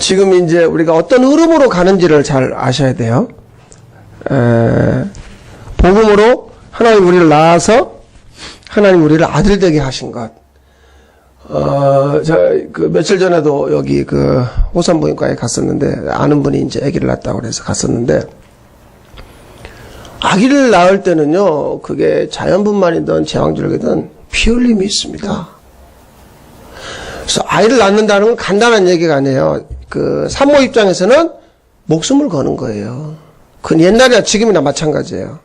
지금 이제 우리가 어떤 흐름으로 가는지를 잘 아셔야 돼요. 복음으로 하나님 우리를 낳아서 하나님 우리를 아들 되게 하신 것. 며칠 전에도 여기 호산부인과에 갔었는데, 아는 분이 이제 아기를 낳았다고 그래서 갔었는데, 아기를 낳을 때는요, 그게 자연분만이든 제왕절개든 피 흘림이 있습니다. 그래서 아이를 낳는다는 건 간단한 얘기가 아니에요. 산모 입장에서는 목숨을 거는 거예요. 그건 옛날이나 지금이나 마찬가지예요.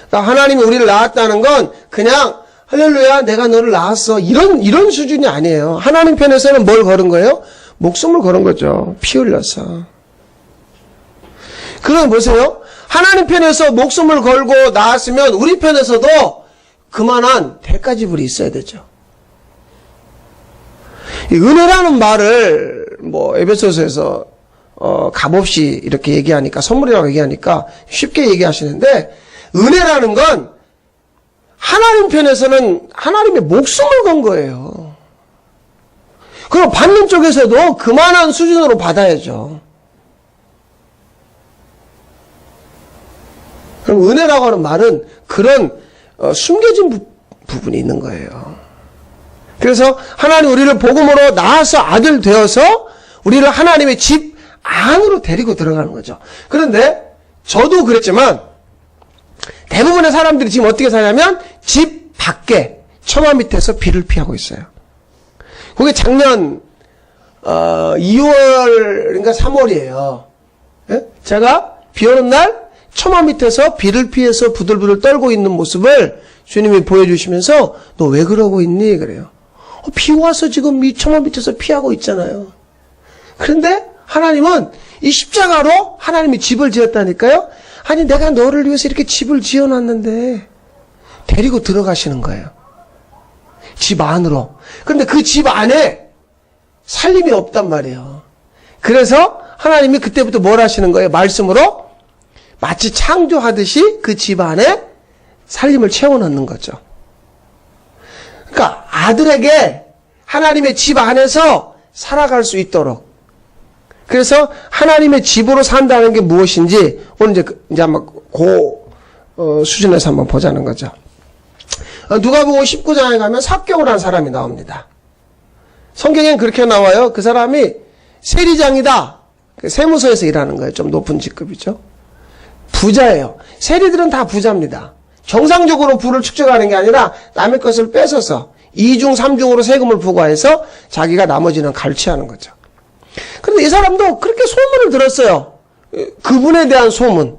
그러니까 하나님이 우리를 낳았다는 건 그냥 할렐루야 내가 너를 낳았어 이런 수준이 아니에요. 하나님 편에서는 뭘 걸은 거예요? 목숨을 걸은 거죠. 피 흘려서. 그럼 보세요. 하나님 편에서 목숨을 걸고 낳았으면 우리 편에서도 그만한 대가 지불이 있어야 되죠. 이 은혜라는 말을 에베소서에서 값없이 이렇게 얘기하니까, 선물이라고 얘기하니까 쉽게 얘기하시는데, 은혜라는 건 하나님 편에서는 하나님의 목숨을 건 거예요. 그럼 받는 쪽에서도 그만한 수준으로 받아야죠. 그럼 은혜라고 하는 말은 그런 숨겨진 부분이 있는 거예요. 그래서 하나님 우리를 복음으로 낳아서 아들 되어서 우리를 하나님의 집 안으로 데리고 들어가는 거죠. 그런데 저도 그랬지만 대부분의 사람들이 지금 어떻게 사냐면 집 밖에 처마 밑에서 비를 피하고 있어요. 그게 작년 2월인가 3월이에요. 예? 제가 비 오는 날 처마 밑에서 비를 피해서 부들부들 떨고 있는 모습을 주님이 보여주시면서 너 왜 그러고 있니? 그래요. 비 와서 지금 이 처마 밑에서 피하고 있잖아요. 그런데 하나님은 이 십자가로 하나님이 집을 지었다니까요. 아니 내가 너를 위해서 이렇게 집을 지어놨는데 데리고 들어가시는 거예요. 집 안으로. 그런데 그 집 안에 살림이 없단 말이에요. 그래서 하나님이 그때부터 뭘 하시는 거예요? 말씀으로 마치 창조하듯이 그 집 안에 살림을 채워넣는 거죠. 그러니까 아들에게 하나님의 집 안에서 살아갈 수 있도록. 그래서 하나님의 집으로 산다는 게 무엇인지 오늘 이제 한번 수준에서 한번 보자는 거죠. 누가복음 19장에 가면 삭개오라는 사람이 나옵니다. 성경엔 그렇게 나와요. 그 사람이 세리장이다. 세무서에서 일하는 거예요. 좀 높은 직급이죠. 부자예요. 세리들은 다 부자입니다. 정상적으로 부를 축적하는 게 아니라 남의 것을 뺏어서 2중 3중으로 세금을 부과해서 자기가 나머지는 갈취하는 거죠. 그런데 이 사람도 그렇게 소문을 들었어요. 그분에 대한 소문.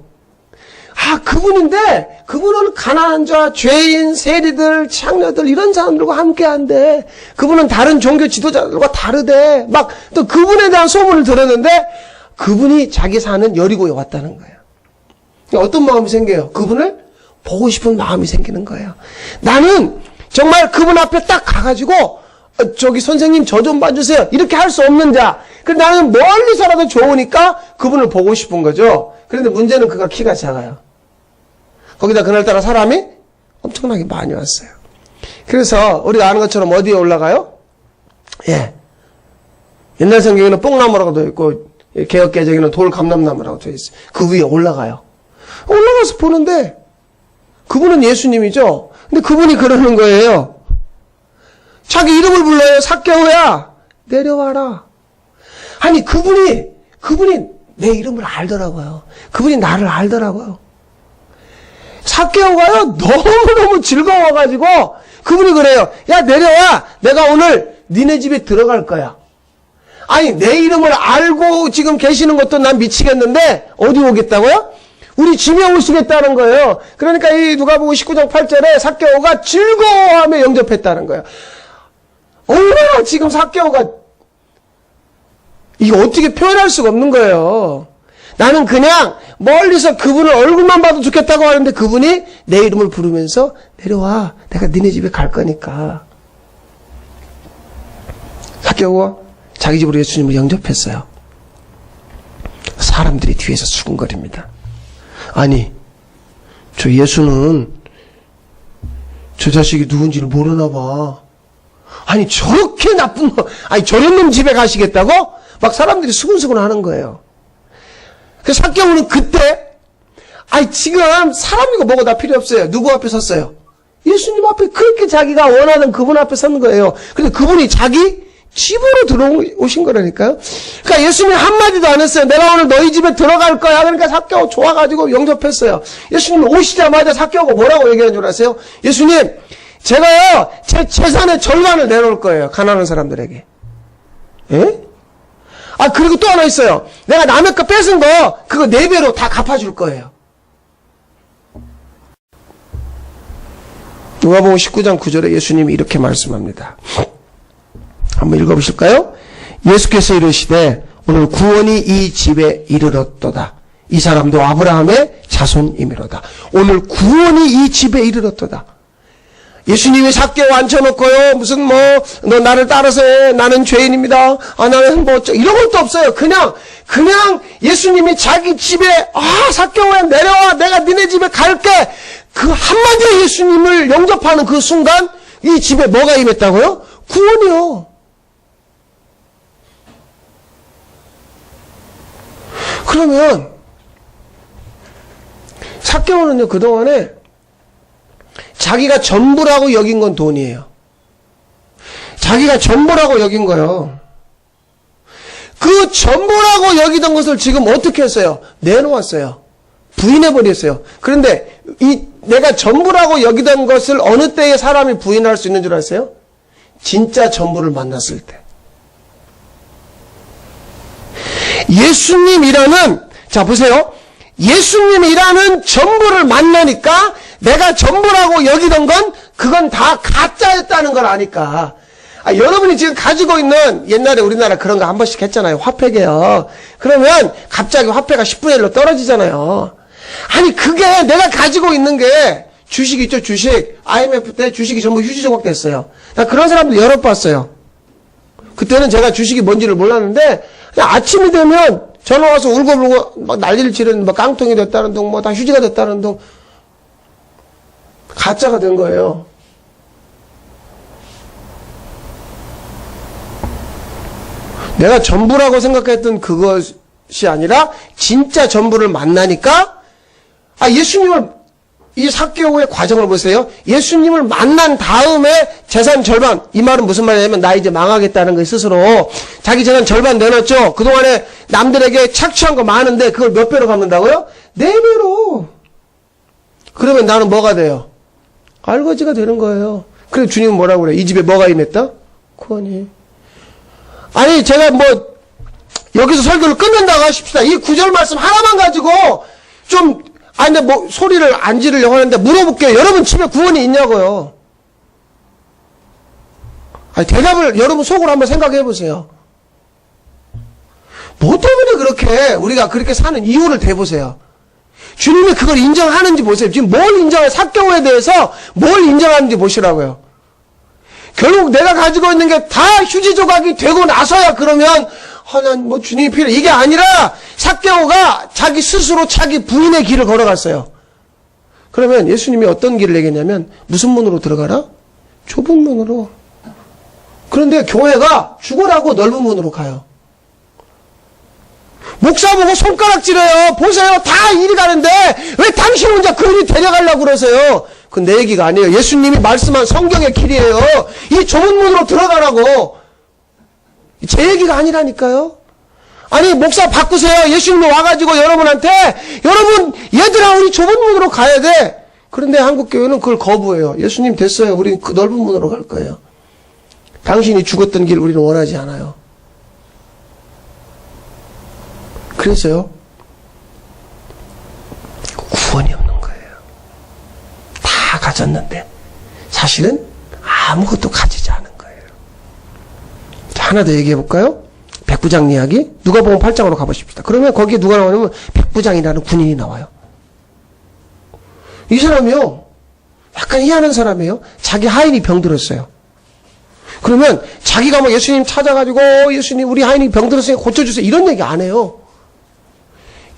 그분인데 그분은 가난한 자, 죄인, 세리들, 창녀들 이런 사람들과 함께한대. 그분은 다른 종교 지도자들과 다르대. 막 또 그분에 대한 소문을 들었는데 그분이 자기 사는 여리고에 왔다는 거예요. 어떤 마음이 생겨요? 그분을 보고 싶은 마음이 생기는 거예요. 나는 정말 그분 앞에 딱 가가지고 저기 선생님 저 좀 봐주세요. 이렇게 할 수 없는 자. 근데 나는 멀리서라도 좋으니까 그분을 보고 싶은 거죠. 그런데 문제는 그가 키가 작아요. 거기다 그날따라 사람이 엄청나게 많이 왔어요. 그래서 우리가 아는 것처럼 어디에 올라가요? 예. 옛날 성경에는 뽕나무라고 되어 있고 개역개정에는 돌감람나무라고 되어 있어요. 그 위에 올라가요. 올라가서 보는데 그분은 예수님이죠. 근데 그분이 그러는 거예요. 자기 이름을 불러요. 삭개오야 내려와라. 아니 그분이 내 이름을 알더라고요. 그분이 나를 알더라고요. 삭개오가요 너무너무 즐거워가지고 그분이 그래요. 야 내려와. 내가 오늘 니네 집에 들어갈 거야. 아니 내 이름을 알고 지금 계시는 것도 난 미치겠는데 어디 오겠다고요? 우리 집에 오시겠다는 거예요. 그러니까 이 누가복음 19장 8절에 삭개오가 즐거워하며 영접했다는 거예요. 얼마나 지금 삭개오가 이거 어떻게 표현할 수가 없는 거예요. 나는 그냥 멀리서 그분을 얼굴만 봐도 좋겠다고 하는데 그분이 내 이름을 부르면서 내려와. 내가 니네 집에 갈 거니까. 삭개오가 자기 집으로 예수님을 영접했어요. 사람들이 뒤에서 수군거립니다. 아니 저 예수는 저 자식이 누군지를 모르나 봐. 아니 저렇게 나쁜 놈, 아니 저런 놈 집에 가시겠다고? 막 사람들이 수근수근 하는 거예요. 그래서 삭개오는 그때, 지금 사람이고 뭐고 다 필요 없어요. 누구 앞에 섰어요? 예수님 앞에 그렇게 자기가 원하는 그분 앞에 선 거예요. 근데 그분이 자기 집으로 들어오신 거라니까요. 그러니까 예수님이 한마디도 안 했어요. 내가 오늘 너희 집에 들어갈 거야. 그러니까 삭개오 좋아가지고 영접했어요. 예수님이 오시자마자 삭개오가 뭐라고 얘기하는 줄 아세요? 예수님, 제가요, 제 재산의 절반을 내놓을 거예요. 가난한 사람들에게. 예? 그리고 또 하나 있어요. 내가 남의 거 뺏은 거, 그거 4배로 다 갚아줄 거예요. 누가복음 19장 9절에 예수님이 이렇게 말씀합니다. 한번 읽어보실까요? 예수께서 이르시되 오늘 구원이 이 집에 이르렀도다. 이 사람도 아브라함의 자손이미로다. 오늘 구원이 이 집에 이르렀도다. 예수님이 삭개오 앉혀놓고요. 무슨 너 나를 따라서 해. 나는 죄인입니다. 나는 이런 것도 없어요. 그냥 예수님이 자기 집에 삭개오야 내려와. 내가 니네 집에 갈게. 그 한마디에 예수님을 영접하는 그 순간 이 집에 뭐가 임했다고요? 구원이요. 그러면 삭개오는요 그동안에 자기가 전부라고 여긴 건 돈이에요. 자기가 전부라고 여긴 거예요. 그 전부라고 여기던 것을 지금 어떻게 했어요? 내놓았어요. 부인해버렸어요. 그런데 내가 전부라고 여기던 것을 어느 때에 사람이 부인할 수 있는 줄 아세요? 진짜 전부를 만났을 때. 자 보세요. 예수님이라는 전부를 만나니까 내가 전부라고 여기던 건 그건 다 가짜였다는 걸 아니까. 여러분이 지금 가지고 있는 옛날에 우리나라 그런 거 한 번씩 했잖아요. 화폐계요. 그러면 갑자기 화폐가 10분의 1로 떨어지잖아요. 그게 내가 가지고 있는 게 주식 있죠, 주식. IMF 때 주식이 전부 휴지 조각 됐어요. 나 그런 사람들 여러 봤어요. 그때는 제가 주식이 뭔지를 몰랐는데 그냥 아침이 되면 전화 와서 울고불고 막 난리를 치르는 깡통이 됐다는 둥, 다 휴지가 됐다는 둥. 가짜가 된 거예요. 내가 전부라고 생각했던 그것이 아니라 진짜 전부를 만나니까 예수님을 이 삭개오의 과정을 보세요. 예수님을 만난 다음에 재산 절반, 이 말은 무슨 말이냐면 나 이제 망하겠다는 거 스스로 자기 재산 절반 내놨죠. 그동안에 남들에게 착취한 거 많은데 그걸 몇 배로 갚는다고요? 4배로. 그러면 나는 뭐가 돼요? 알거지가 되는 거예요. 그래서 주님은 뭐라고 그래요? 이 집에 뭐가 임했다? 구원이. 제가 여기서 설교를 끝낸다고 하십시다. 이 구절 말씀 하나만 가지고 좀 근데 소리를 안 지르려고 하는데 물어볼게요. 여러분 집에 구원이 있냐고요? 대답을 여러분 속으로 한번 생각해 보세요. 뭐 때문에 그렇게 우리가 그렇게 사는 이유를 대보세요. 주님이 그걸 인정하는지 보세요. 지금 삭개오에 대해서 뭘 인정하는지 보시라고요. 결국 내가 가지고 있는 게 다 휴지 조각이 되고 나서야 그러면 난 주님이 필요해. 이게 아니라 삭개오가 자기 스스로 자기 부인의 길을 걸어갔어요. 그러면 예수님이 어떤 길을 얘기했냐면 무슨 문으로 들어가라? 좁은 문으로. 그런데 교회가 죽으라고 넓은 문으로 가요. 목사 보고 손가락질해요. 보세요. 다 이리 가는데 왜 당신 혼자 그 일이 데려가려고 그러세요? 그건 내 얘기가 아니에요. 예수님이 말씀한 성경의 길이에요. 이 좁은 문으로 들어가라고. 제 얘기가 아니라니까요. 목사 바꾸세요. 예수님이 와가지고 여러분한테 여러분 얘들아 우리 좁은 문으로 가야 돼. 그런데 한국교회는 그걸 거부해요. 예수님 됐어요. 우리 그 넓은 문으로 갈 거예요. 당신이 죽었던 길 우리는 원하지 않아요. 그래서요. 구원이 없는 거예요. 다 가졌는데 사실은 아무것도 가지지 않은 거예요. 자, 하나 더 얘기해 볼까요? 백부장 이야기. 누가복음 8장으로 가보십시다. 그러면 거기에 누가 나오냐면 백부장이라는 군인이 나와요. 이 사람이요. 약간 희한한 사람이에요. 자기 하인이 병들었어요. 그러면 자기가 예수님 찾아가지고 예수님 우리 하인이 병들었으니까 고쳐주세요. 이런 얘기 안 해요.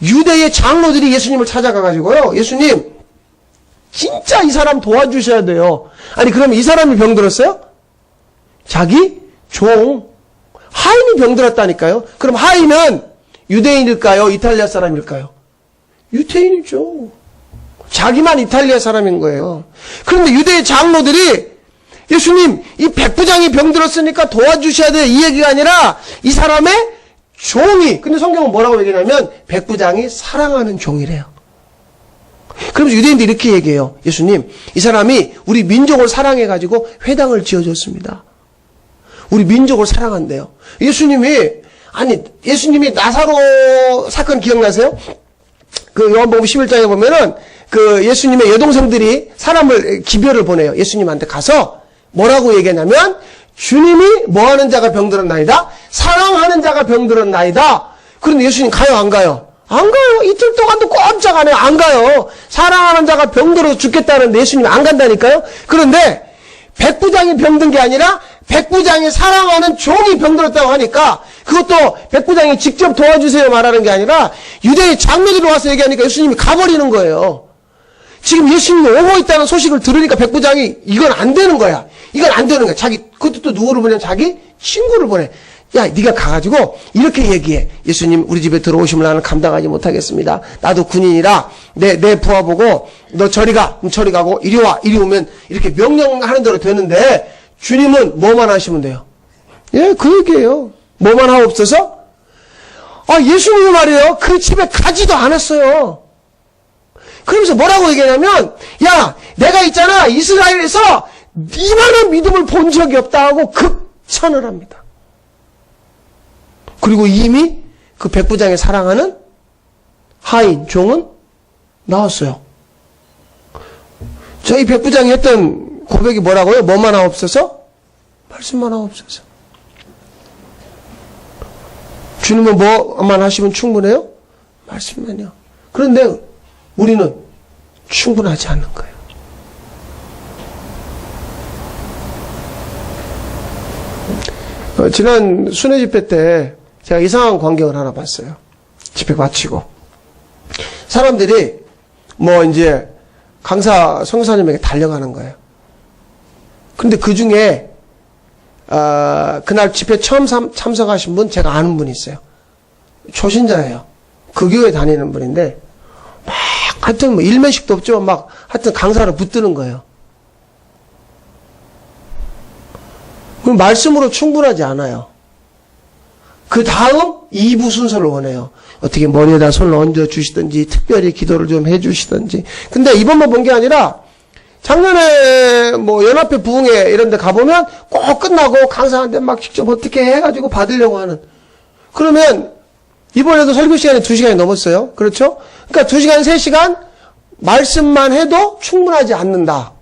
유대의 장로들이 예수님을 찾아가가지고요. 예수님 진짜 이 사람 도와주셔야 돼요. 그러면 이 사람이 병들었어요? 자기 종 하인이 병들었다니까요. 그럼 하인은 유대인일까요? 이탈리아 사람일까요? 유대인이죠. 자기만 이탈리아 사람인 거예요. 그런데 유대의 장로들이 예수님, 이 백부장이 병들었으니까 도와주셔야 돼요. 이 얘기가 아니라 이 사람의 종이, 근데 성경은 뭐라고 얘기하냐면 백부장이 사랑하는 종이래요. 그러면서 유대인들이 이렇게 얘기해요. 예수님, 이 사람이 우리 민족을 사랑해가지고 회당을 지어줬습니다. 우리 민족을 사랑한대요. 예수님이 나사로 사건 기억나세요? 그 요한복음 11장에 보면은 그 예수님의 여동생들이 사람을 기별을 보내요. 예수님한테 가서 뭐라고 얘기하냐면 주님이 뭐하는 자가 병들었나이다? 사랑하는 자가 병들었나이다. 그런데 예수님 가요, 안 가요? 안 가요. 이틀 동안도 꼼짝 안 해요. 안 가요. 사랑하는 자가 병들어서 죽겠다는데 예수님이 안 간다니까요. 그런데 백부장이 병든 게 아니라 백부장이 사랑하는 종이 병들었다고 하니까 그것도 백부장이 직접 도와주세요 말하는 게 아니라 유대의 장로들이 와서 얘기하니까 예수님이 가버리는 거예요. 지금 예수님이 오고 있다는 소식을 들으니까 백부장이 이건 안 되는 거야. 이건 안 되는 거야. 그것도 또 누구를 보내면 자기 친구를 보내. 야, 네가 가가지고 이렇게 얘기해. 예수님, 우리 집에 들어오시면 나는 감당하지 못하겠습니다. 나도 군인이라 내 부하 보고 너 저리 가. 그럼 저리 가고 이리 와. 이리 오면 이렇게 명령하는 대로 되는데 주님은 뭐만 하시면 돼요. 예, 그 얘기예요. 뭐만 하옵소서? 예수님이 말이에요. 그 집에 가지도 않았어요. 그러면서 뭐라고 얘기하냐면, 야, 내가 있잖아. 이스라엘에서 이만한 믿음을 본 적이 없다 하고 극찬을 합니다. 그리고 이미 그 백부장의 사랑하는 하인, 종은 나왔어요. 저희 백부장이 했던 고백이 뭐라고요? 뭐만 하옵소서? 말씀만 하옵소서. 주님은 뭐만 하시면 충분해요? 말씀만요. 그런데 우리는 충분하지 않는 거예요. 지난 순회 집회 때 제가 이상한 광경을 하나 봤어요. 집회 마치고. 사람들이 이제 강사 선교사님에게 달려가는 거예요. 근데 그 중에 그날 집회 처음 참석하신 분 제가 아는 분이 있어요. 초신자예요. 그 교회 다니는 분인데 막 하여튼 일면식도 없지만 하여튼 강사를 붙드는 거예요. 그럼 말씀으로 충분하지 않아요. 그 다음 2부 순서를 원해요. 어떻게 머리에다 손을 얹어 주시든지 특별히 기도를 좀 해 주시든지. 근데 이번만 본 게 아니라 작년에 연합회 부흥회 이런 데 가보면 꼭 끝나고 강사한테 막 직접 어떻게 해가지고 받으려고 하는. 그러면 이번에도 설교 시간이 2시간이 넘었어요. 그렇죠? 그러니까 2시간, 3시간 말씀만 해도 충분하지 않는다.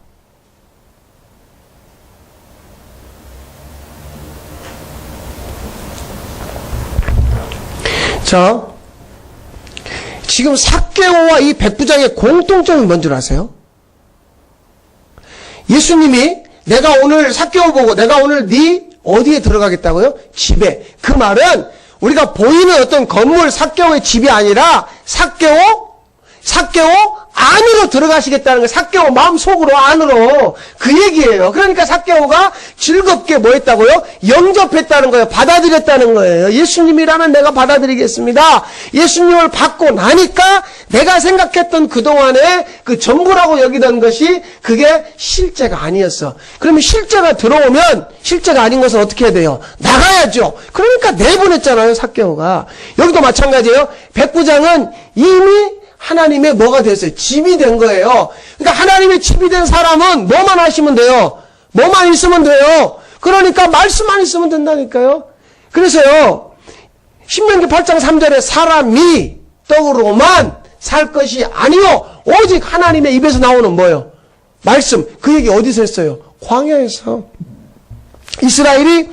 자, 지금 삭개오와 이 백부장의 공통점이 뭔지 아세요? 예수님이 내가 오늘 삭개오 보고 내가 오늘 네 어디에 들어가겠다고요? 집에. 그 말은 우리가 보이는 어떤 건물 삭개오의 집이 아니라 삭개오 안으로 들어가시겠다는 거예요. 삭개오 마음속으로 안으로. 그 얘기예요. 그러니까 삭개오가 즐겁게 뭐 했다고요? 영접했다는 거예요. 받아들였다는 거예요. 예수님이라면 내가 받아들이겠습니다. 예수님을 받고 나니까 내가 생각했던 그동안의 그 전부라고 여기던 것이 그게 실제가 아니었어. 그러면 실제가 들어오면 실제가 아닌 것은 어떻게 해야 돼요? 나가야죠. 그러니까 내보냈잖아요. 삭개오가. 여기도 마찬가지예요. 백부장은 이미 하나님의 뭐가 됐어요? 집이 된 거예요. 그러니까 하나님의 집이 된 사람은 뭐만 하시면 돼요? 뭐만 있으면 돼요? 그러니까 말씀만 있으면 된다니까요. 그래서요, 신명기 8장 3절에 사람이 떡으로만 살 것이 아니요 오직 하나님의 입에서 나오는 뭐예요? 말씀. 그 얘기 어디서 했어요? 광야에서. 이스라엘이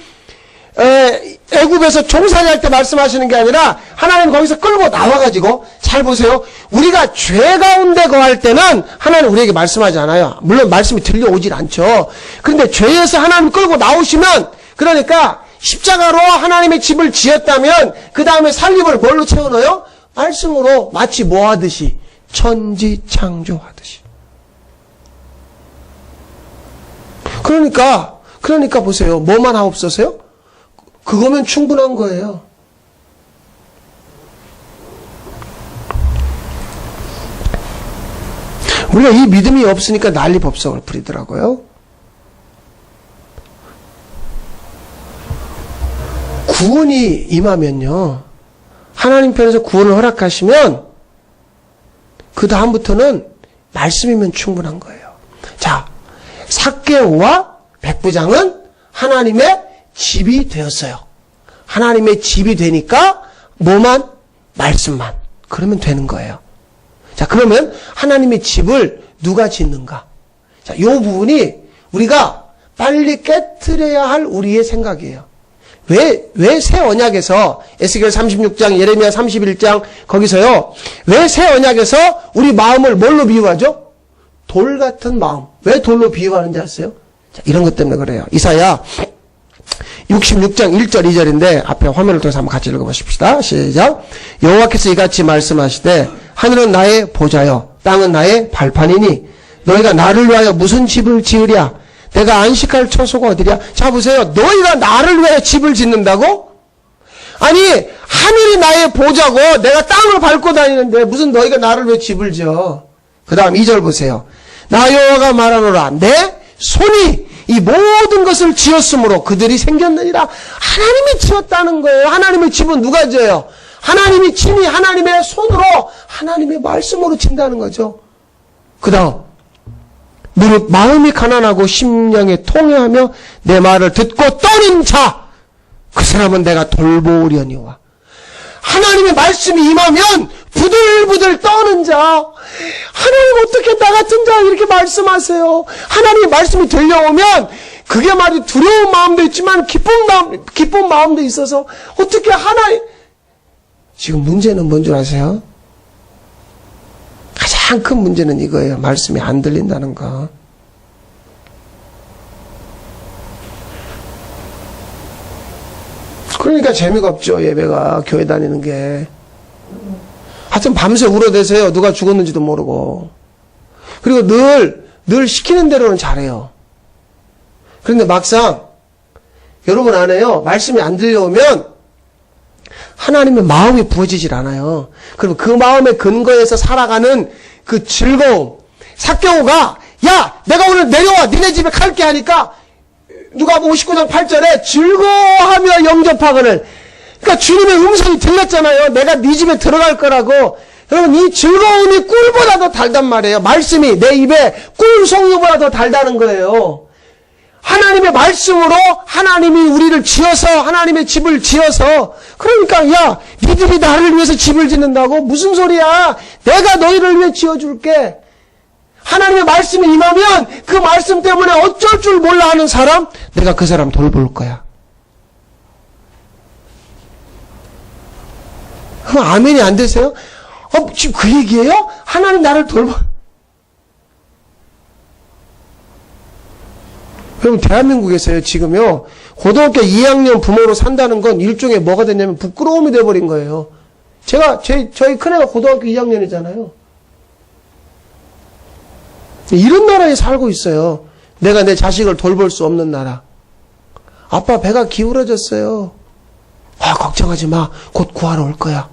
애굽에서 종살이할 때 말씀하시는 게 아니라 하나님 거기서 끌고 나와가지고, 잘 보세요. 우리가 죄 가운데 거할 때는 하나님 우리에게 말씀하지 않아요. 물론 말씀이 들려오질 않죠. 그런데 죄에서 하나님 끌고 나오시면, 그러니까 십자가로 하나님의 집을 지었다면 그 다음에 살림을 뭘로 채워넣어요? 말씀으로. 마치 뭐 하듯이? 천지 창조하듯이. 그러니까 보세요. 뭐만 하옵소서요? 그거면 충분한 거예요. 우리가 이 믿음이 없으니까 난리법석을 부리더라고요. 구원이 임하면요, 하나님 편에서 구원을 허락하시면 그 다음부터는 말씀이면 충분한 거예요. 자, 삭개오와 백부장은 하나님의 집이 되었어요. 하나님의 집이 되니까 뭐만? 말씀만. 그러면 되는 거예요. 자, 그러면 하나님의 집을 누가 짓는가? 자, 이 부분이 우리가 빨리 깨트려야 할 우리의 생각이에요. 왜 새 언약에서 에스겔 36장, 예레미야 31장 거기서요, 왜 새 언약에서 우리 마음을 뭘로 비유하죠? 돌 같은 마음. 왜 돌로 비유하는지 아세요? 자, 이런 것 때문에 그래요. 이사야 66장 1절 2절인데 앞에 화면을 통해서 한번 같이 읽어보십시다. 시작. 여호와께서 이같이 말씀하시되 하늘은 나의 보좌여 땅은 나의 발판이니 너희가 나를 위하여 무슨 집을 지으랴? 내가 안식할 처소가 어디랴? 자, 보세요. 너희가 나를 위하여 집을 짓는다고? 아니, 하늘이 나의 보좌고 내가 땅을 밟고 다니는데 무슨 너희가 나를 위해 집을 지어? 그 다음 2절 보세요. 나 여호와가 말하노라. 내 손이 이 모든 것을 지었으므로 그들이 생겼느니라. 하나님이 지었다는 거예요. 하나님의 집은 누가 지어요? 하나님이 친히 하나님의 손으로, 하나님의 말씀으로 진다는 거죠. 그 다음, 무릇 마음이 가난하고 심령에 통회하며 내 말을 듣고 떠는 자, 그 사람은 내가 돌보으려니와. 하나님의 말씀이 임하면 부들부들 떠는 자, 하나님 어떻게 나 같은 자 이렇게 말씀하세요. 하나님의 말씀이 들려오면 그게 말이 두려운 마음도 있지만 기쁜 마음도 있어서 어떻게 하나님. 지금 문제는 뭔 줄 아세요? 가장 큰 문제는 이거예요. 말씀이 안 들린다는 거. 그러니까 재미가 없죠. 예배가, 교회 다니는 게. 하여튼 밤새 울어대세요. 누가 죽었는지도 모르고. 그리고 늘 시키는 대로는 잘해요. 그런데 막상 여러분 안에요, 말씀이 안 들려오면 하나님의 마음이 부어지질 않아요. 그럼 그 마음의 근거에서 살아가는 그 즐거움. 삭개오가 야, 내가 오늘 내려와 니네 집에 갈게 하니까 누가 59장 8절에 즐거워하며 영접하거늘. 그러니까 주님의 음성이 들렸잖아요. 내가 네 집에 들어갈 거라고. 여러분, 이 즐거움이 꿀보다 더 달단 말이에요. 말씀이 내 입에 꿀 송유보다 더 달다는 거예요. 하나님의 말씀으로 하나님이 우리를 지어서 하나님의 집을 지어서, 그러니까 야, 니들이 나를 위해서 집을 짓는다고? 무슨 소리야? 내가 너희를 위해 지어줄게. 하나님의 말씀이 임하면 그 말씀 때문에 어쩔 줄 몰라 하는 사람, 내가 그 사람 돌볼 거야. 아멘이 안 되세요? 지금 그 얘기예요? 하나님 나를 돌볼. 여러분, 대한민국에서요, 지금요, 고등학교 2학년 부모로 산다는 건 일종의 뭐가 됐냐면 부끄러움이 돼버린 거예요. 저희 큰애가 고등학교 2학년이잖아요. 이런 나라에 살고 있어요. 내가 내 자식을 돌볼 수 없는 나라. 아빠 배가 기울어졌어요. 걱정하지 마. 곧 구하러 올 거야.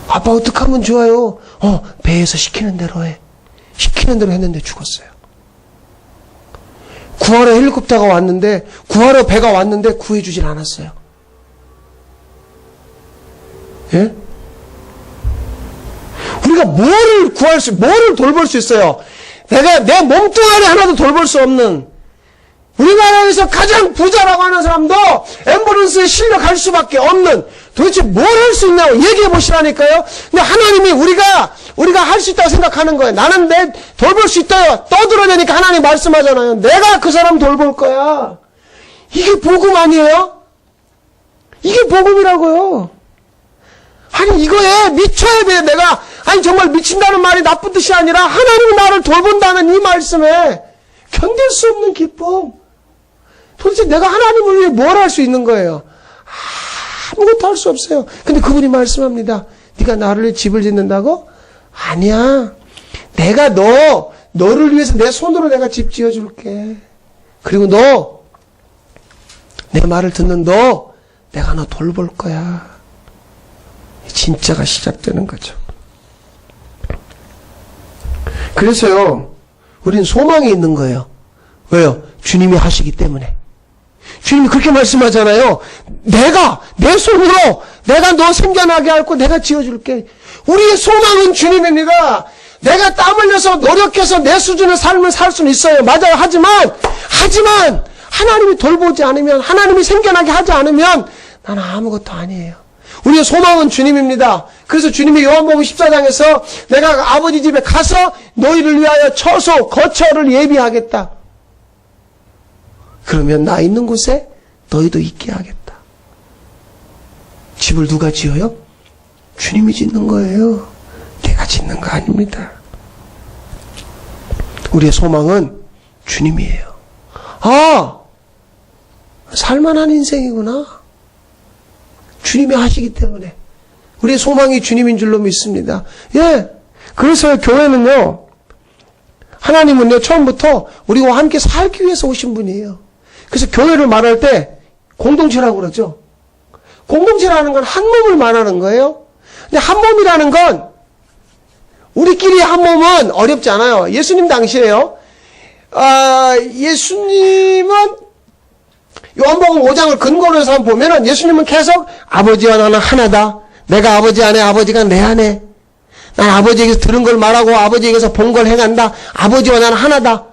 아빠 어떡하면 좋아요? 배에서 시키는 대로 해. 시키는 대로 했는데 죽었어요. 구하러 헬리콥터가 왔는데, 구하러 배가 왔는데 구해주질 않았어요. 예? 우리가 뭐를 돌볼 수 있어요? 내가 내 몸뚱아리 하나도 돌볼 수 없는, 우리나라에서 가장 부자라고 하는 사람도 앰뷸런스에 실려갈 수밖에 없는, 도대체 뭘 할 수 있냐고 얘기해 보시라니까요. 근데 하나님이 우리가 할 수 있다고 생각하는 거예요. 나는 돌볼 수 있다요. 떠들어내니까 하나님 말씀하잖아요. 내가 그 사람 돌볼 거야. 이게 복음 아니에요? 이게 복음이라고요. 아니, 이거에 미쳐야 돼. 아니, 정말 미친다는 말이 나쁜 뜻이 아니라 하나님이 나를 돌본다는 이 말씀에 견딜 수 없는 기쁨. 도대체 내가 하나님을 위해 뭘 할 수 있는 거예요? 아무것도 할 수 없어요. 근데 그분이 말씀합니다. 네가 나를 위해 집을 짓는다고? 아니야. 내가 너를 위해서 내 손으로 내가 집 지어줄게. 그리고 너 내 말을 듣는 너, 내가 너 돌볼 거야. 진짜가 시작되는 거죠. 그래서요, 우린 소망이 있는 거예요. 왜요? 주님이 하시기 때문에. 주님이 그렇게 말씀하잖아요. 내 손으로 내가 너 생겨나게 할 거 내가 지어줄게. 우리의 소망은 주님입니다. 내가 땀 흘려서 노력해서 내 수준의 삶을 살 수는 있어요. 맞아요. 하지만 하나님이 돌보지 않으면, 하나님이 생겨나게 하지 않으면 나는 아무것도 아니에요. 우리의 소망은 주님입니다. 그래서 주님이 요한복음 14장에서 내가 아버지 집에 가서 너희를 위하여 처소, 거처를 예비하겠다. 그러면 나 있는 곳에 너희도 있게 하겠다. 집을 누가 지어요? 주님이 짓는 거예요. 내가 짓는 거 아닙니다. 우리의 소망은 주님이에요. 아, 살만한 인생이구나. 주님이 하시기 때문에. 우리의 소망이 주님인 줄로 믿습니다. 예. 그래서 교회는요, 하나님은요, 처음부터 우리와 함께 살기 위해서 오신 분이에요. 그래서 교회를 말할 때 공동체라고 그러죠. 공동체라는 건 한 몸을 말하는 거예요. 근데 한 몸이라는 건 우리끼리 한 몸은 어렵지 않아요. 예수님 당시에요. 예수님은 요한복음 5장을 근거로 해서 한번 보면은 예수님은 계속 아버지와 나는 하나다. 내가 아버지 안에, 아버지가 내 안에. 난 아버지에게서 들은 걸 말하고 아버지에게서 본 걸 행한다. 아버지와 나는 하나다.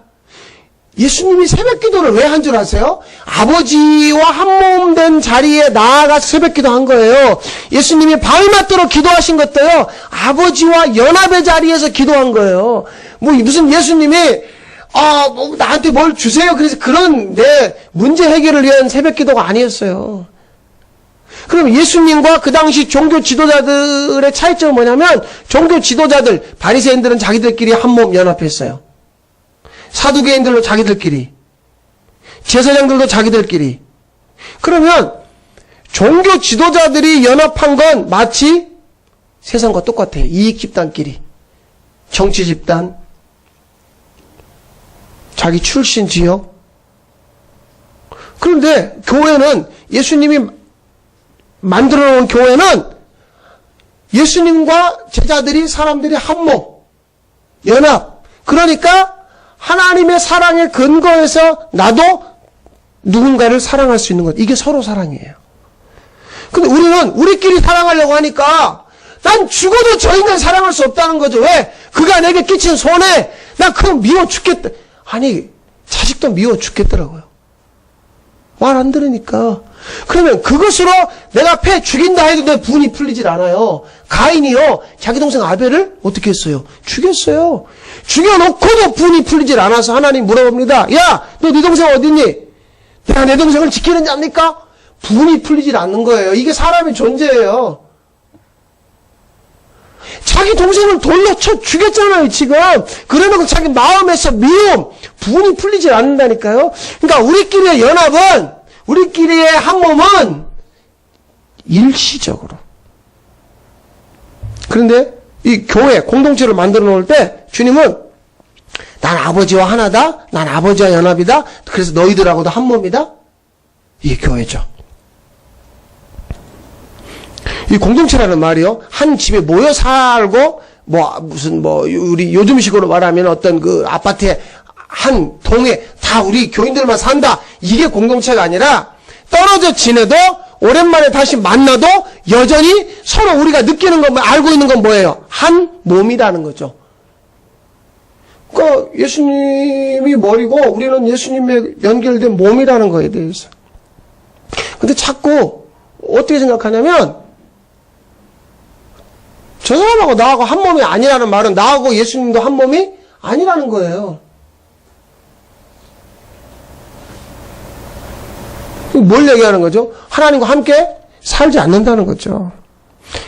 예수님이 새벽 기도를 왜 한 줄 아세요? 아버지와 한 몸 된 자리에 나아가서 새벽 기도 한 거예요. 예수님이 밤낮도록 기도하신 것도요, 아버지와 연합의 자리에서 기도한 거예요. 무슨 예수님이 나한테 뭘 주세요. 그래서 그런 내 문제 해결을 위한 새벽 기도가 아니었어요. 그럼 예수님과 그 당시 종교 지도자들의 차이점은 뭐냐면, 종교 지도자들, 바리새인들은 자기들끼리 한 몸 연합했어요. 사두개인들도 자기들끼리, 제사장들도 자기들끼리. 그러면 종교 지도자들이 연합한 건 마치 세상과 똑같아요. 이익 집단끼리, 정치 집단, 자기 출신 지역. 그런데 교회는, 예수님이 만들어 놓은 교회는 예수님과 제자들이, 사람들이 한 몸, 연합. 그러니까 하나님의 사랑의 근거에서 나도 누군가를 사랑할 수 있는 것. 이게 서로 사랑이에요. 근데 우리는 우리끼리 사랑하려고 하니까 난 죽어도 저 인간 사랑할 수 없다는 거죠. 왜? 그가 내게 끼친 손해, 나 그거 미워 죽겠다. 아니, 자식도 미워 죽겠더라고요. 말 안 들으니까. 그러면 그것으로 내가 패 죽인다 해도 내 분이 풀리질 않아요. 가인이요, 자기 동생 아벨을 어떻게 했어요? 죽였어요. 죽여놓고도 분이 풀리질 않아서 하나님 물어봅니다. 야, 너 네 동생 어딨니? 내가 내 동생을 지키는 자입니까? 분이 풀리질 않는 거예요. 이게 사람의 존재예요. 자기 동생을 돌로 쳐 죽였잖아요, 지금. 그러면 자기 마음에서 미움, 분이 풀리질 않는다니까요. 그러니까 우리끼리의 연합은, 우리끼리의 한 몸은 일시적으로. 그런데 이 교회, 공동체를 만들어 놓을 때 주님은 난 아버지와 하나다. 난 아버지와 연합이다. 그래서 너희들하고도 한 몸이다. 이게 교회죠. 이 공동체라는 말이요, 한 집에 모여 살고, 우리 요즘식으로 말하면 어떤 그 아파트에 한 동에 다 우리 교인들만 산다. 이게 공동체가 아니라, 떨어져 지내도 오랜만에 다시 만나도 여전히 서로 우리가 느끼는 건, 알고 있는 건 뭐예요? 한 몸이라는 거죠. 그러니까 예수님이 머리고 우리는 예수님에 연결된 몸이라는 거에 대해서. 근데 자꾸 어떻게 생각하냐면, 저 사람하고 나하고 한 몸이 아니라는 말은 나하고 예수님도 한 몸이 아니라는 거예요. 뭘 얘기하는 거죠? 하나님과 함께 살지 않는다는 거죠.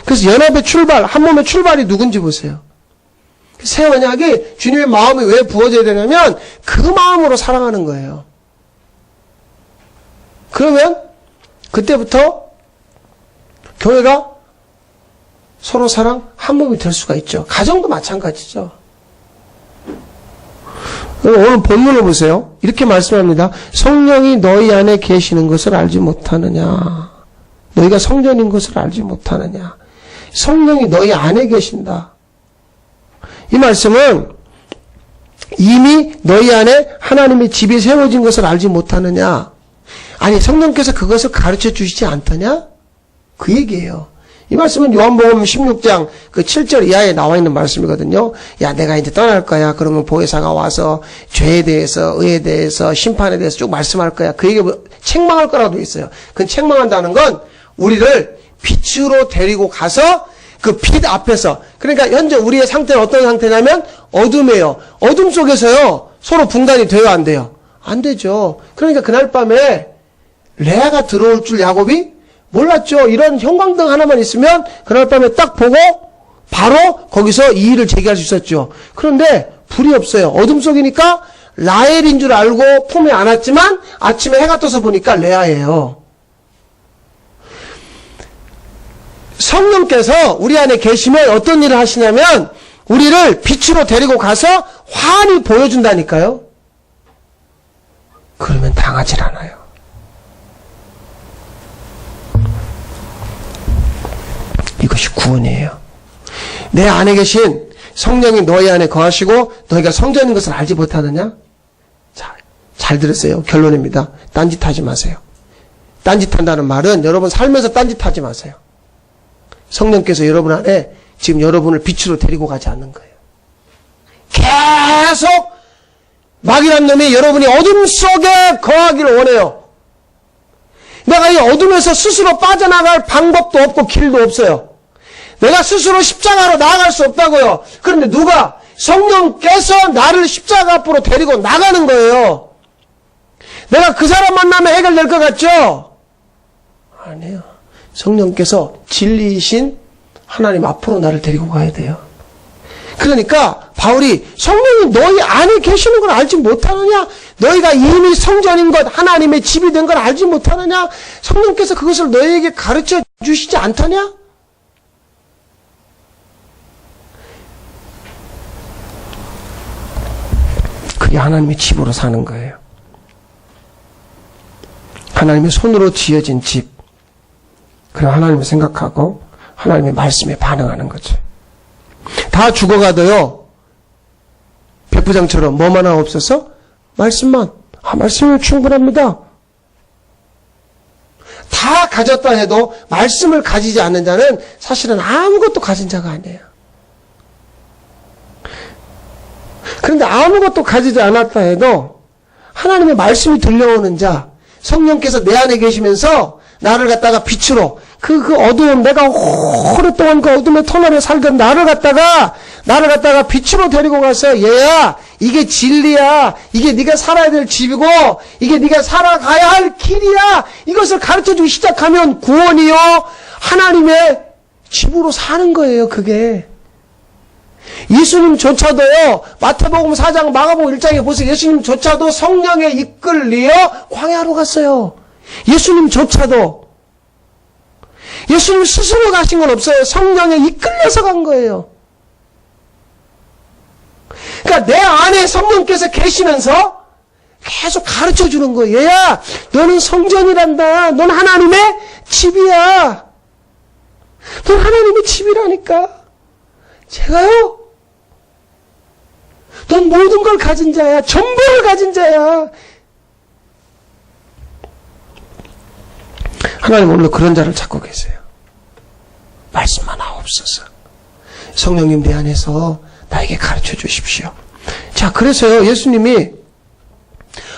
그래서 연합의 출발, 한 몸의 출발이 누군지 보세요. 새 언약이 주님의 마음이 왜 부어져야 되냐면 그 마음으로 사랑하는 거예요. 그러면 그때부터 교회가 서로 사랑 한 몸이 될 수가 있죠. 가정도 마찬가지죠. 오늘 본문을 보세요. 이렇게 말씀합니다. 성령이 너희 안에 계시는 것을 알지 못하느냐. 너희가 성전인 것을 알지 못하느냐. 성령이 너희 안에 계신다. 이 말씀은 이미 너희 안에 하나님의 집이 세워진 것을 알지 못하느냐. 아니, 성령께서 그것을 가르쳐 주시지 않더냐? 그 얘기예요. 이 말씀은 요한복음 16장 그 7절 이하에 나와 있는 말씀이거든요. 야, 내가 이제 떠날 거야. 그러면 보혜사가 와서 죄에 대해서, 의에 대해서, 심판에 대해서 쭉 말씀할 거야. 그 얘기 책망할 거라고 있어요. 그 책망한다는 건 우리를 빛으로 데리고 가서 그 빛 앞에서, 그러니까 현재 우리의 상태는 어떤 상태냐면 어둠이에요. 어둠 속에서요, 서로 분간이 돼요, 안 돼요? 안 되죠. 그러니까 그날 밤에 레아가 들어올 줄 야곱이 몰랐죠. 이런 형광등 하나만 있으면 그날 밤에 딱 보고 바로 거기서 이의를 제기할 수 있었죠. 그런데 불이 없어요. 어둠 속이니까 라헬인 줄 알고 품에 안았지만 아침에 해가 떠서 보니까 레아예요. 성령께서 우리 안에 계시면 어떤 일을 하시냐면 우리를 빛으로 데리고 가서 환히 보여준다니까요. 그러면 당하질 않아요. 이것이 구원이에요. 내 안에 계신 성령이 너희 안에 거하시고 너희가 성전인 것을 알지 못하느냐? 자, 잘 들으세요. 결론입니다. 딴짓하지 마세요. 딴짓한다는 말은 여러분 삶에서 딴짓하지 마세요. 성령께서 여러분 안에 지금 여러분을 빛으로 데리고 가지 않는 거예요. 계속 마귀란 놈이 여러분이 어둠 속에 거하기를 원해요. 내가 이 어둠에서 스스로 빠져나갈 방법도 없고 길도 없어요. 내가 스스로 십자가로 나아갈 수 없다고요. 그런데 누가? 성령께서 나를 십자가 앞으로 데리고 나가는 거예요. 내가 그 사람 만나면 해결될 것 같죠? 아니에요. 성령께서 진리이신 하나님 앞으로 나를 데리고 가야 돼요. 그러니까 바울이 성령이 너희 안에 계시는 걸 알지 못하느냐? 너희가 이미 성전인 것, 하나님의 집이 된 걸 알지 못하느냐? 성령께서 그것을 너희에게 가르쳐 주시지 않더냐? 그게 하나님의 집으로 사는 거예요. 하나님의 손으로 지어진 집. 그럼 하나님을 생각하고 하나님의 말씀에 반응하는 거죠. 다 죽어가도요, 백부장처럼 뭐만 하나 없어서 말씀만. 말씀이면 충분합니다. 다 가졌다 해도 말씀을 가지지 않는 자는 사실은 아무것도 가진 자가 아니에요. 그런데 아무것도 가지지 않았다 해도 하나님의 말씀이 들려오는 자, 성령께서 내 안에 계시면서 나를 갖다가 빛으로 그 어두운, 내가 오랫동안 그 어둠의 터널에 살던 나를 갖다가 빛으로 데리고 가서, 얘야, 이게 진리야. 이게 네가 살아야 될 집이고, 이게 네가 살아가야 할 길이야. 이것을 가르쳐주기 시작하면 구원이요, 하나님의 집으로 사는 거예요, 그게. 예수님조차도요, 마태복음 4장, 마가복음 1장에 보세요. 예수님조차도 성령에 이끌리어 광야로 갔어요. 예수님조차도. 예수님 스스로 가신 건 없어요. 성령에 이끌려서 간 거예요. 그러니까 내 안에 성령께서 계시면서 계속 가르쳐 주는 거예요. 얘야, 너는 성전이란다. 넌 하나님의 집이야. 넌 하나님의 집이라니까. 제가요? 넌 모든 걸 가진 자야. 전부를 가진 자야. 하나님 오늘 그런 자를 찾고 계세요. 말씀만 하옵소서. 성령님 내 안에서 나에게 가르쳐 주십시오. 자, 그래서요, 예수님이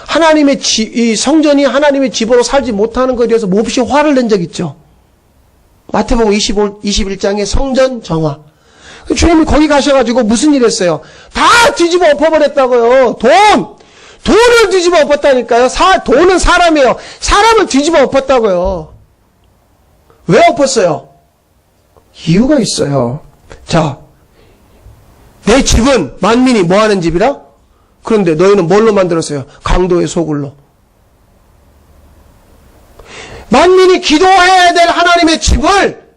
하나님의 이 성전이 하나님의 집으로 살지 못하는 것에 대해서 몹시 화를 낸 적 있죠. 마태복음 21장의 성전 정화. 주님이 거기 가셔가지고 무슨 일 했어요? 다 뒤집어 엎어버렸다고요. 돈을 뒤집어 엎었다니까요. 돈은 사람이에요. 사람을 뒤집어 엎었다고요. 왜 엎었어요? 이유가 있어요. 자, 내 집은 만민이 뭐하는 집이라? 그런데 너희는 뭘로 만들었어요? 강도의 소굴로. 만민이 기도해야 될 하나님의 집을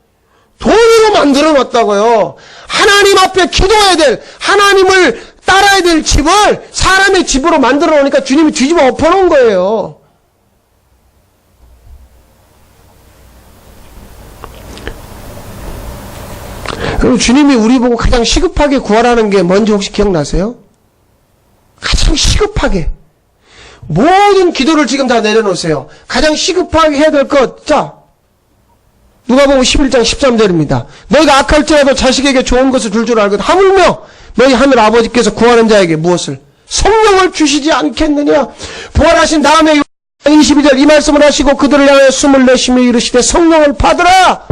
돈으로 만들어 놨다고요. 하나님 앞에 기도해야 될, 하나님을 따라야 될 집을 사람의 집으로 만들어 놓으니까 주님이 뒤집어 엎어놓은 거예요. 그리고 주님이 우리 보고 가장 시급하게 구하라는 게 뭔지 혹시 기억나세요? 가장 시급하게. 모든 기도를 지금 다 내려놓으세요. 가장 시급하게 해야 될 것. 자, 누가복음 11장 13절입니다. 너희가 악할지라도 자식에게 좋은 것을 줄 알거든. 하물며 너희 하늘 아버지께서 구하는 자에게 무엇을? 성령을 주시지 않겠느냐? 부활하신 다음에 22절 이 말씀을 하시고 그들을 향해 숨을 내쉬며 이르시되 성령을 받으라.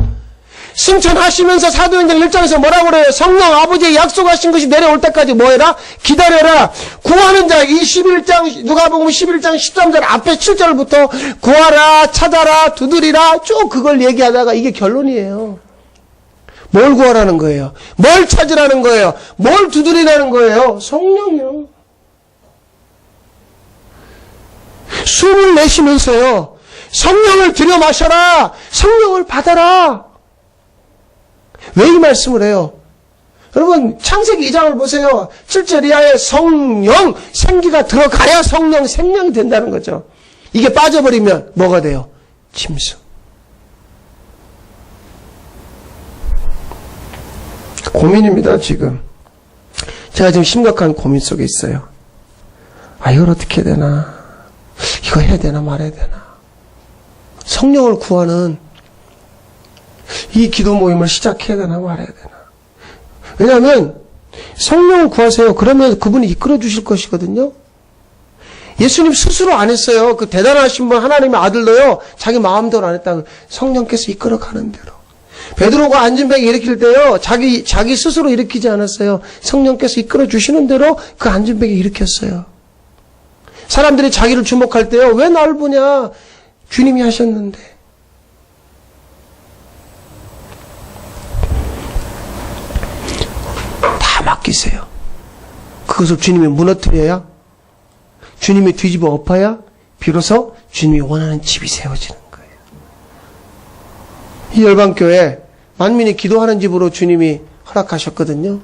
승천하시면서 사도행전 1장에서 뭐라고 그래요? 성령 아버지의 약속하신 것이 내려올 때까지 뭐해라? 기다려라. 구하는 자 21장 누가복음 11장 13절 앞에 7절부터 구하라, 찾아라, 두드리라 쭉 그걸 얘기하다가 이게 결론이에요. 뭘 구하라는 거예요? 뭘 찾으라는 거예요? 뭘 두드리라는 거예요? 성령이요. 숨을 내쉬면서요. 성령을 들여 마셔라. 성령을 받아라. 왜 이 말씀을 해요? 여러분 창세기 2장을 보세요. 7절 이하에 성령, 생기가 들어가야 성령, 생명이 된다는 거죠. 이게 빠져버리면 뭐가 돼요? 짐승. 고민입니다 지금. 제가 지금 심각한 고민 속에 있어요. 아 이걸 어떻게 해야 되나? 이거 해야 되나 말아야 되나? 성령을 구하는 이 기도 모임을 시작해야 되나 말아야 되나. 왜냐하면 성령을 구하세요. 그러면 그분이 이끌어 주실 것이거든요. 예수님 스스로 안 했어요. 그 대단하신 분 하나님의 아들도요. 자기 마음대로 안 했다고. 성령께서 이끌어 가는 대로. 베드로가 안진뱅이 일으킬 때요. 자기 스스로 일으키지 않았어요. 성령께서 이끌어 주시는 대로 그 안진뱅이 일으켰어요. 사람들이 자기를 주목할 때요. 왜 날 보냐. 주님이 하셨는데. 맡기세요. 그것을 주님이 무너뜨려야, 주님이 뒤집어 엎어야 비로소 주님이 원하는 집이 세워지는 거예요. 이 열방교회 만민이 기도하는 집으로 주님이 허락하셨거든요.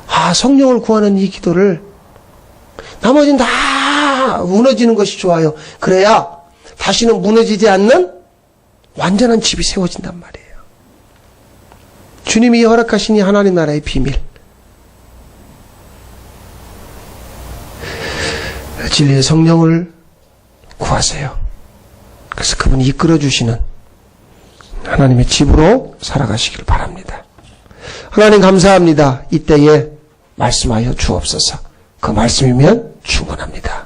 아, 성령을 구하는 이 기도를 나머지는 다 무너지는 것이 좋아요. 그래야 다시는 무너지지 않는 완전한 집이 세워진단 말이에요. 주님이 허락하신 이 하나님 나라의 비밀. 진리의 성령을 구하세요. 그래서 그분이 이끌어주시는 하나님의 집으로 살아가시길 바랍니다. 하나님 감사합니다. 이때에 말씀하여 주옵소서. 그 말씀이면 충분합니다.